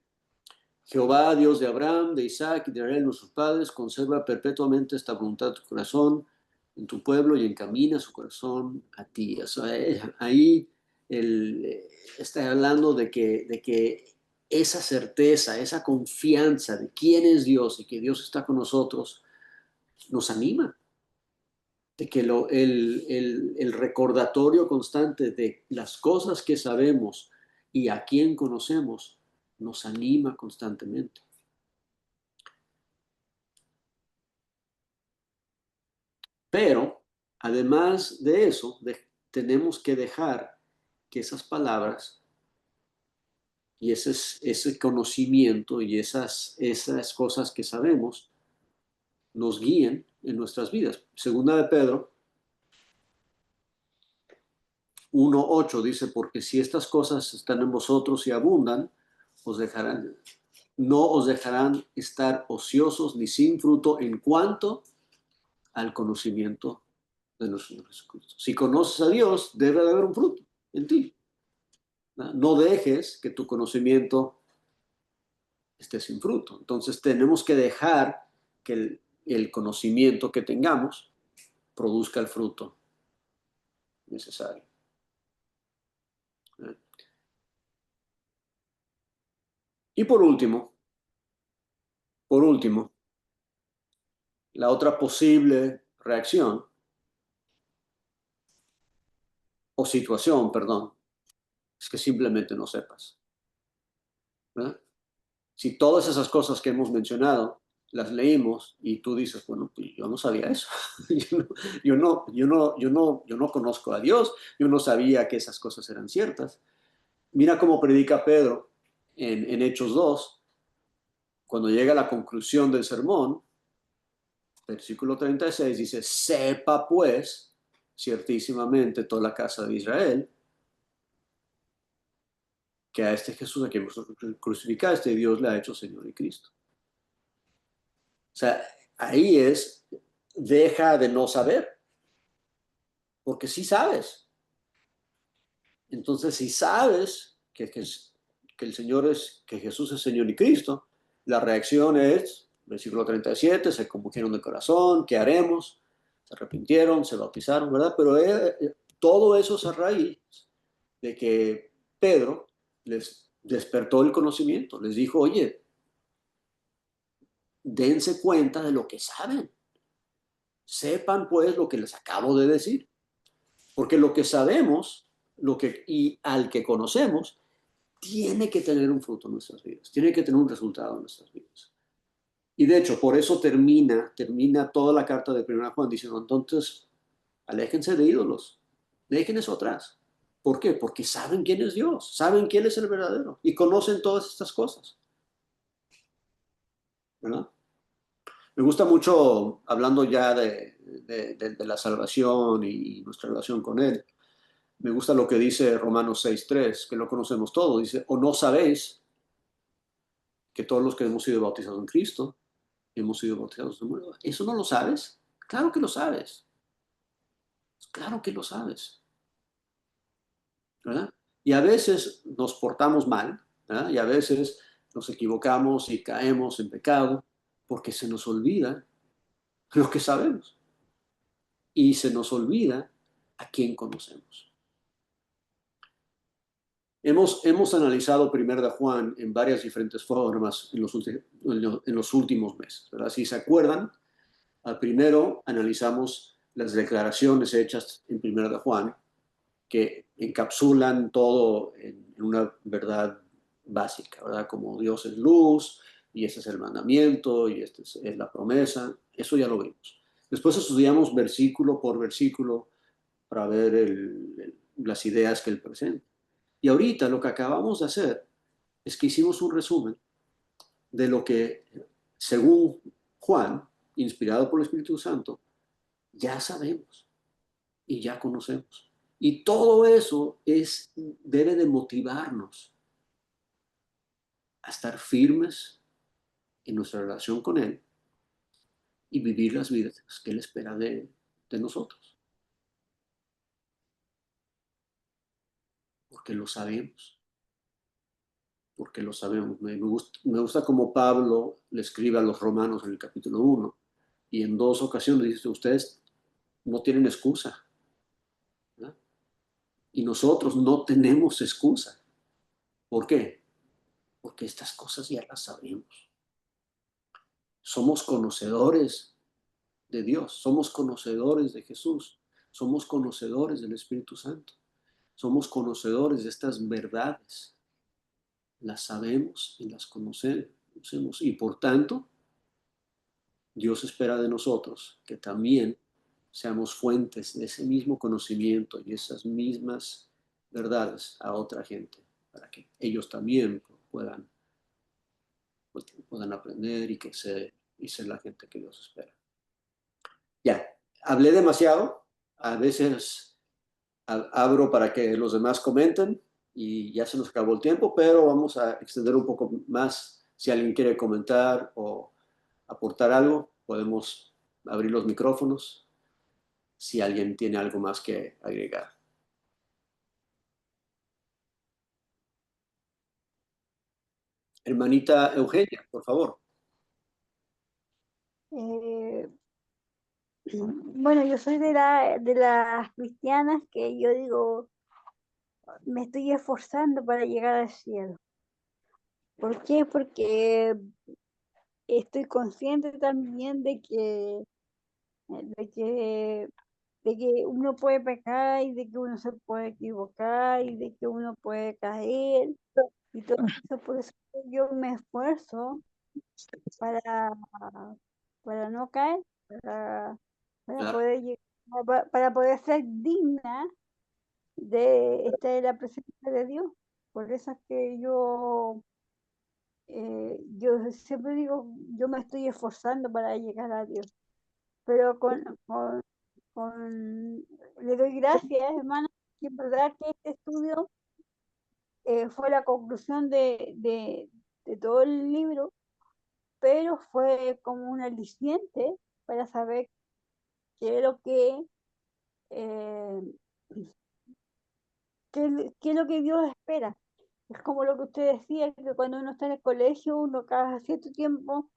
Jehová, Dios de Abraham, de Isaac y de Israel, nuestros padres, conserva perpetuamente esta voluntad de tu corazón en tu pueblo y encamina su corazón a ti. O sea, ahí está hablando de que esa certeza, esa confianza de quién es Dios y que Dios está con nosotros, nos anima. De que el recordatorio constante de las cosas que sabemos y a quién conocemos nos anima constantemente. Pero, además de eso, tenemos que dejar que esas palabras y ese conocimiento y esas cosas que sabemos nos guíen en nuestras vidas. Segunda de Pedro 1:8 dice, porque si estas cosas están en vosotros y abundan, no os dejarán estar ociosos ni sin fruto en cuanto al conocimiento de nuestro Señor Jesucristo. Si conoces a Dios, debe de haber un fruto en ti. No dejes que tu conocimiento esté sin fruto. Entonces tenemos que dejar que el conocimiento que tengamos produzca el fruto necesario. Y por último, La otra posible reacción o situación, perdón, es que simplemente no sepas, ¿verdad? Si todas esas cosas que hemos mencionado las leímos y tú dices, bueno, pues yo no sabía eso, yo no conozco a Dios, yo no sabía que esas cosas eran ciertas. Mira cómo predica Pedro en Hechos 2, cuando llega a la conclusión del sermón, versículo 36 dice, sepa pues ciertísimamente toda la casa de Israel que a este Jesús a quien vosotros crucificaste, Dios le ha hecho Señor y Cristo. O sea, ahí es, deja de no saber, porque sí sabes. Entonces, si sabes que el Señor es, que Jesús es Señor y Cristo, la reacción es, versículo 37, se convirtieron de corazón, ¿qué haremos? Se arrepintieron, se bautizaron, ¿verdad? Pero todo eso es a raíz de que Pedro les despertó el conocimiento, les dijo, oye, dense cuenta de lo que saben, sepan pues lo que les acabo de decir, porque lo que sabemos y al que conocemos tiene que tener un fruto en nuestras vidas, tiene que tener un resultado en nuestras vidas. Y de hecho, por eso termina toda la carta de 1 Juan diciendo, entonces, aléjense de ídolos, dejen eso atrás. ¿Por qué? Porque saben quién es Dios, saben quién es el verdadero y conocen todas estas cosas, ¿verdad? Me gusta mucho, hablando ya de la salvación y nuestra relación con Él, me gusta lo que dice Romanos 6.3, que lo conocemos todos, dice, o no sabéis que todos los que hemos sido bautizados en Cristo, hemos sido bautizados en nuevo. ¿Eso no lo sabes? Claro que lo sabes, claro que lo sabes, ¿verdad? Y a veces nos portamos mal, ¿verdad? Y a veces nos equivocamos y caemos en pecado porque se nos olvida lo que sabemos y se nos olvida a quién conocemos. Hemos analizado Primera de Juan en varias diferentes formas en los últimos meses, ¿verdad? Si se acuerdan, al primero analizamos las declaraciones hechas en Primera de Juan, que encapsulan todo en una verdad básica, ¿verdad? Como Dios es luz, y ese es el mandamiento, y esta es la promesa, eso ya lo vimos. Después estudiamos versículo por versículo para ver las ideas que él presenta. Y ahorita lo que acabamos de hacer es que hicimos un resumen de lo que, según Juan, inspirado por el Espíritu Santo, ya sabemos y ya conocemos. Y todo eso debe de motivarnos a estar firmes en nuestra relación con Él y vivir las vidas que Él espera de nosotros, porque lo sabemos, porque lo sabemos. Me gusta como Pablo le escribe a los romanos en el capítulo 1 y en dos ocasiones dice, ustedes no tienen excusa, ¿verdad? Y nosotros no tenemos excusa. ¿Por qué? Porque estas cosas ya las sabemos. Somos conocedores de Dios, somos conocedores de Jesús, somos conocedores del Espíritu Santo, somos conocedores de estas verdades, las sabemos y las conocemos y por tanto Dios espera de nosotros que también seamos fuentes de ese mismo conocimiento y esas mismas verdades a otra gente, para que ellos también puedan aprender y ser la gente que Dios espera. Ya, hablé demasiado, a veces abro para que los demás comenten y ya se nos acabó el tiempo, pero vamos a extender un poco más. Si alguien quiere comentar o aportar algo, podemos abrir los micrófonos si alguien tiene algo más que agregar. Hermanita Eugenia, por favor. Eh, bueno, yo soy de las cristianas que yo digo, me estoy esforzando para llegar al cielo. ¿Por qué? Porque estoy consciente también de que, de que uno puede pecar y de que uno se puede equivocar y de que uno puede caer y todo eso. Por eso yo me esfuerzo para, para no caer, para, para Claro. poder para poder ser digna de estar en la presencia de Dios. Por eso es que yo siempre digo, yo me estoy esforzando para llegar a Dios, pero le doy gracias, hermano, que es verdad que este estudio fue la conclusión de todo el libro, pero fue como un aliciente para saber qué es lo eh, qué es lo que Dios espera. Es como lo que usted decía, que cuando uno está en el colegio, uno cada cierto tiempo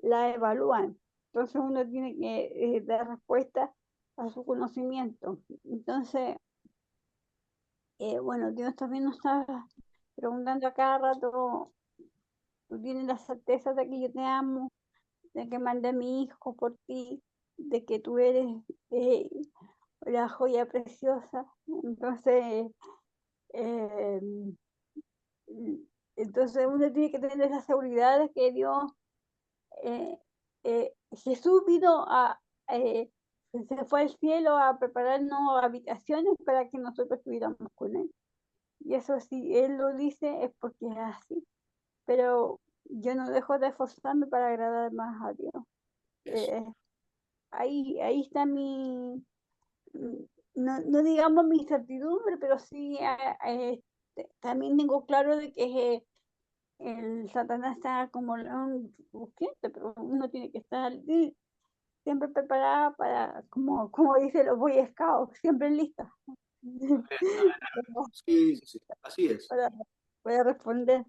la evalúan. Entonces uno tiene que dar respuesta a su conocimiento. Entonces, bueno, Dios también nos está preguntando a cada rato, tú tienes la certeza de que yo te amo, de que mandé a mi hijo por ti, de que tú eres eh, la joya preciosa. Entonces, eh, entonces uno tiene que tener esa seguridad de que Dios, eh, Jesús vino se fue al cielo a prepararnos habitaciones para que nosotros estuviéramos con Él. Y eso si Él lo dice es porque es así. Pero yo no dejo de esforzarme para agradar más a Dios. Eso. Eh, ahí está no digamos mi incertidumbre, pero sí también tengo claro de que el Satanás está como un urgente, pero uno tiene que estar siempre preparada para, como dice los Boy Scouts, siempre lista Sí, sí, sí, así es. para, para responder.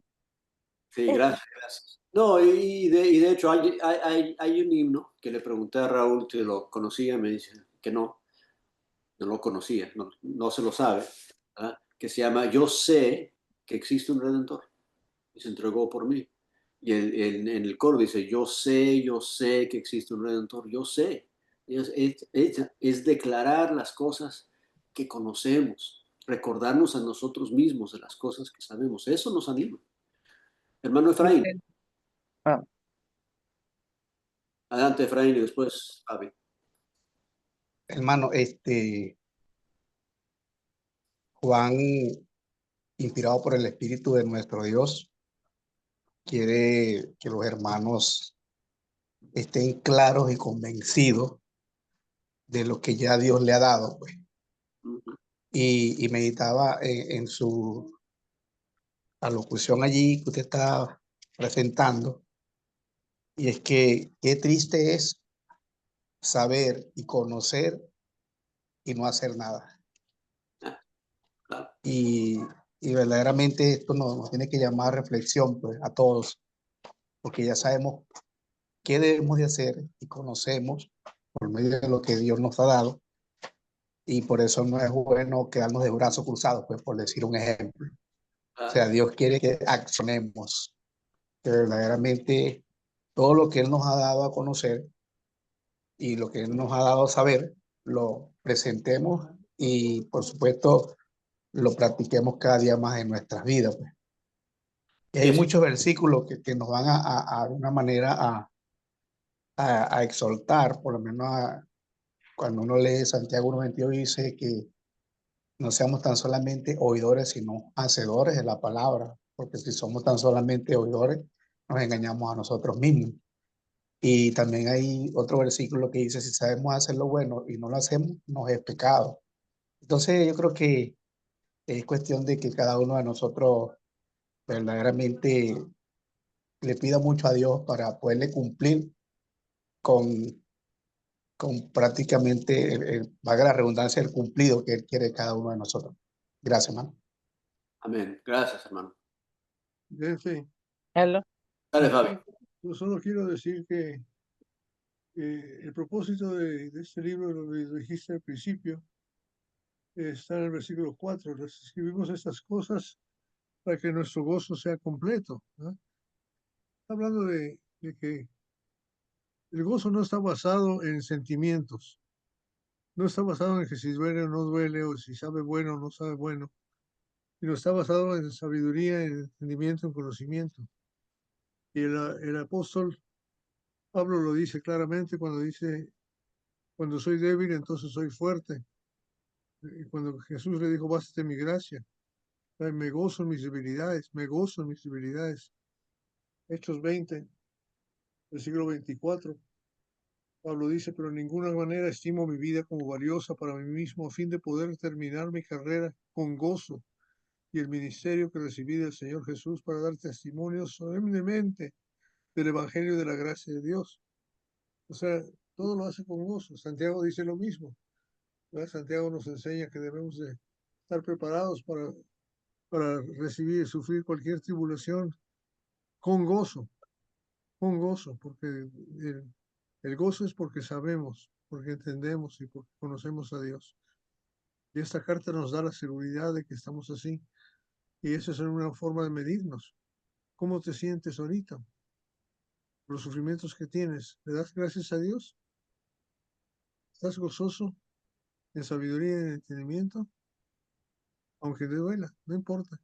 Sí, gracias, gracias. No, y de hecho hay un himno que le pregunté a Raúl si lo conocía, me dice que no lo conocía, no se lo sabe, ¿verdad? Que se llama Yo sé que existe un Redentor y se entregó por mí. Y en el coro dice, yo sé que existe un Redentor, yo sé. Es declarar las cosas que conocemos, recordarnos a nosotros mismos de las cosas que sabemos. Eso nos anima. Hermano Efraín, Ah, adelante Efraín y después Fabi. hermano, Juan, inspirado por el Espíritu de nuestro Dios, quiere que los hermanos estén claros y convencidos de lo que ya Dios le ha dado, pues. Y meditaba en su alocución allí que usted está presentando, y es que qué triste es saber y conocer y no hacer nada. Ah, claro. Y verdaderamente esto nos tiene que llamar a reflexión, pues, a todos, porque ya sabemos qué debemos de hacer y conocemos por medio de lo que Dios nos ha dado, y por eso no es bueno quedarnos de brazos cruzados, pues, por decir un ejemplo. O Claro. sea, Dios quiere que accionemos, que verdaderamente todo lo que Él nos ha dado a conocer y lo que Él nos ha dado a saber, lo presentemos y, por supuesto, lo practiquemos cada día más en nuestras vidas, pues. Y hay Sí, sí. muchos versículos que nos van de una manera a exhortar, por lo menos cuando uno lee Santiago 1:22 dice que no seamos tan solamente oidores, sino hacedores de la palabra, porque si somos tan solamente oidores, nos engañamos a nosotros mismos. Y también hay otro versículo que dice, si sabemos hacer lo bueno y no lo hacemos, nos es pecado. Entonces yo creo que es cuestión de que cada uno de nosotros verdaderamente le pida mucho a Dios para poderle cumplir con, con prácticamente, valga la redundancia, el cumplido que Él quiere de cada uno de nosotros. Gracias, hermano. Amén. Gracias, hermano. Jefe, Hello. Dale, Fabi. yo solo quiero decir que el propósito de este libro, lo que dijiste al principio, está en el versículo 4. Escribimos estas cosas para que nuestro gozo sea completo, ¿no? Hablando de que el gozo no está basado en sentimientos, no está basado en que si duele o no duele, o si sabe bueno o no sabe bueno, sino está basado en sabiduría, en entendimiento, en conocimiento. Y el apóstol Pablo lo dice claramente cuando dice, cuando soy débil, entonces soy fuerte. Y cuando Jesús le dijo, bástate mi gracia, me gozo en mis debilidades, me gozo en mis debilidades. Hechos 20, versículo 24. Pablo dice, pero en ninguna manera estimo mi vida como valiosa para mí mismo a fin de poder terminar mi carrera con gozo y el ministerio que recibí del Señor Jesús para dar testimonio solemnemente del Evangelio de la gracia de Dios. O sea, todo lo hace con gozo. Santiago dice lo mismo, ¿verdad? Santiago nos enseña que debemos de estar preparados para recibir y sufrir cualquier tribulación con gozo, porque el gozo es porque sabemos, porque entendemos y porque conocemos a Dios. Y esta carta nos da la seguridad de que estamos así. Y esa es una forma de medirnos. ¿Cómo te sientes ahorita? Los sufrimientos que tienes, ¿le das gracias a Dios? ¿Estás gozoso en sabiduría y en entendimiento? Aunque te duela, no importa.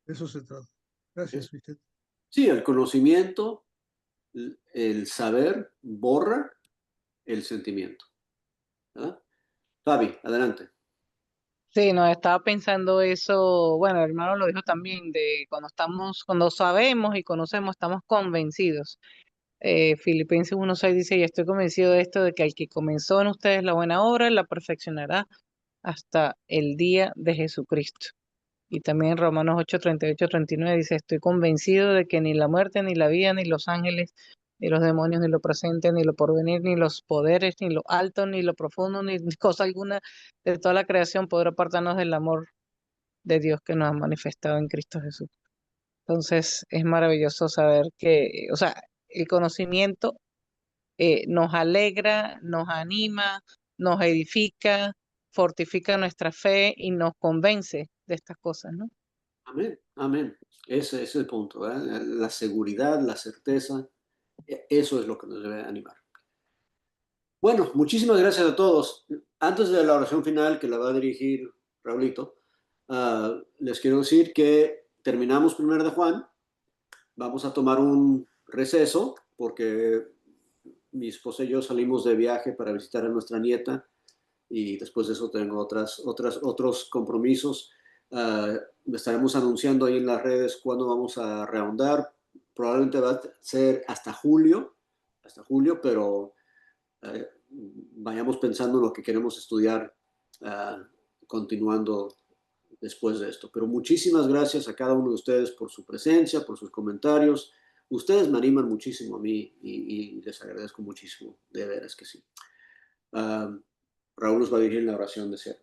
De eso se trata. Gracias, Vicente. Sí, el conocimiento, el saber borra el sentimiento. ¿Verdad? Fabi, adelante. Sí, no, estaba pensando eso, bueno, el hermano lo dijo también, de cuando sabemos y conocemos, estamos convencidos. Filipenses 1:6 dice, y estoy convencido de esto, de que el que comenzó en ustedes la buena obra, la perfeccionará hasta el día de Jesucristo. Y también Romanos 8:38-39 dice, estoy convencido de que ni la muerte, ni la vida, ni los ángeles, ni los demonios, ni lo presente, ni lo porvenir, ni los poderes, ni lo alto, ni lo profundo, ni cosa alguna de toda la creación podrá apartarnos del amor de Dios que nos ha manifestado en Cristo Jesús. Entonces es maravilloso saber que, o sea, el conocimiento nos alegra, nos anima, nos edifica, fortifica nuestra fe y nos convence de estas cosas, ¿no? Amén, amén. Ese es el punto, ¿verdad? La seguridad, la certeza, eso es lo que nos debe animar. Bueno, muchísimas gracias a todos. Antes de la oración final que la va a dirigir Raulito, les quiero decir que terminamos 1 de Juan. Vamos a tomar un receso porque mi esposa y yo salimos de viaje para visitar a nuestra nieta y después de eso tengo otros compromisos. Estaremos anunciando ahí en las redes cuándo vamos a reahondar. Probablemente va a ser hasta julio, pero vayamos pensando en lo que queremos estudiar continuando después de esto. Pero muchísimas gracias a cada uno de ustedes por su presencia, por sus comentarios. Ustedes me animan muchísimo a mí y les agradezco muchísimo, de veras que sí. Raúl nos va a dirigir la oración de cierre.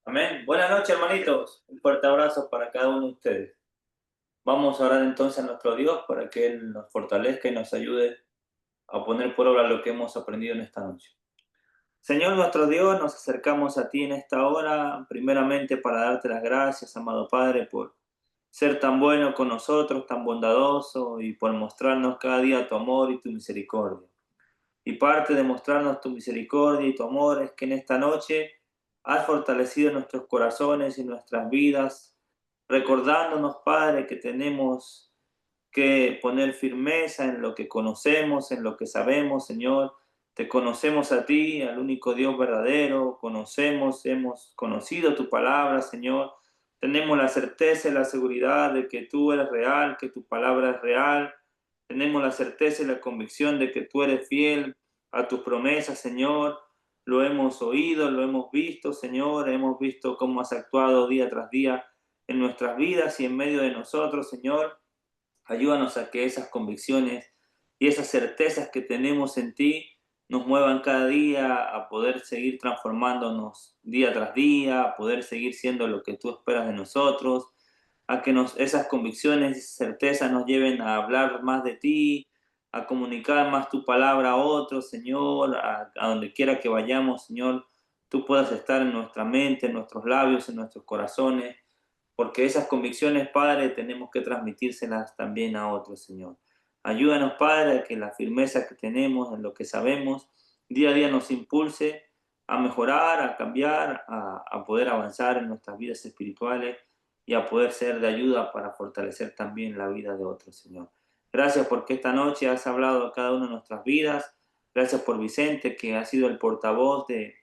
Amén. Buenas noches, hermanitos. Un fuerte abrazo para cada uno de ustedes. Vamos a orar entonces a nuestro Dios para que Él nos fortalezca y nos ayude a poner por obra lo que hemos aprendido en esta noche. Señor nuestro Dios, nos acercamos a ti en esta hora, primeramente para darte las gracias, amado Padre, por ser tan bueno con nosotros, tan bondadoso y por mostrarnos cada día tu amor y tu misericordia. Y parte de mostrarnos tu misericordia y tu amor es que en esta noche has fortalecido nuestros corazones y nuestras vidas, recordándonos, Padre, que tenemos que poner firmeza en lo que conocemos, en lo que sabemos, Señor. Te conocemos a ti, al único Dios verdadero, hemos conocido tu palabra, Señor. Tenemos la certeza y la seguridad de que tú eres real, que tu palabra es real. Tenemos la certeza y la convicción de que tú eres fiel a tus promesas, Señor. Lo hemos oído, lo hemos visto, Señor. Hemos visto cómo has actuado día tras día en nuestras vidas y en medio de nosotros, Señor. Ayúdanos a que esas convicciones y esas certezas que tenemos en ti nos muevan cada día a poder seguir transformándonos día tras día, a poder seguir siendo lo que tú esperas de nosotros, a que esas convicciones y certezas nos lleven a hablar más de ti, a comunicar más tu palabra a otros, Señor, a donde quiera que vayamos, Señor, tú puedas estar en nuestra mente, en nuestros labios, en nuestros corazones, porque esas convicciones, Padre, tenemos que transmitírselas también a otros, Señor. Ayúdanos, Padre, a que la firmeza que tenemos en lo que sabemos día a día nos impulse a mejorar, a cambiar, a poder avanzar en nuestras vidas espirituales y a poder ser de ayuda para fortalecer también la vida de otros, Señor. Gracias porque esta noche has hablado a cada una de nuestras vidas. Gracias por Vicente, que ha sido el portavoz de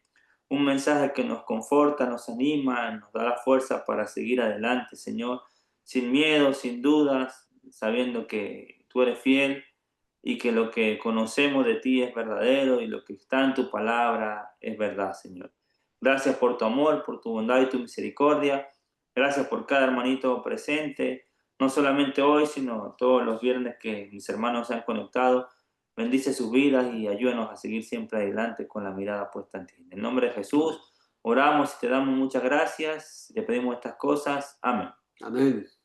un mensaje que nos conforta, nos anima, nos da la fuerza para seguir adelante, Señor, sin miedo, sin dudas, sabiendo que tú eres fiel y que lo que conocemos de ti es verdadero y lo que está en tu palabra es verdad, Señor. Gracias por tu amor, por tu bondad y tu misericordia. Gracias por cada hermanito presente, no solamente hoy, sino todos los viernes que mis hermanos se han conectado. Bendice sus vidas y ayúdanos a seguir siempre adelante con la mirada puesta en ti. En el nombre de Jesús, oramos y te damos muchas gracias. Te pedimos estas cosas. Amén. Amén.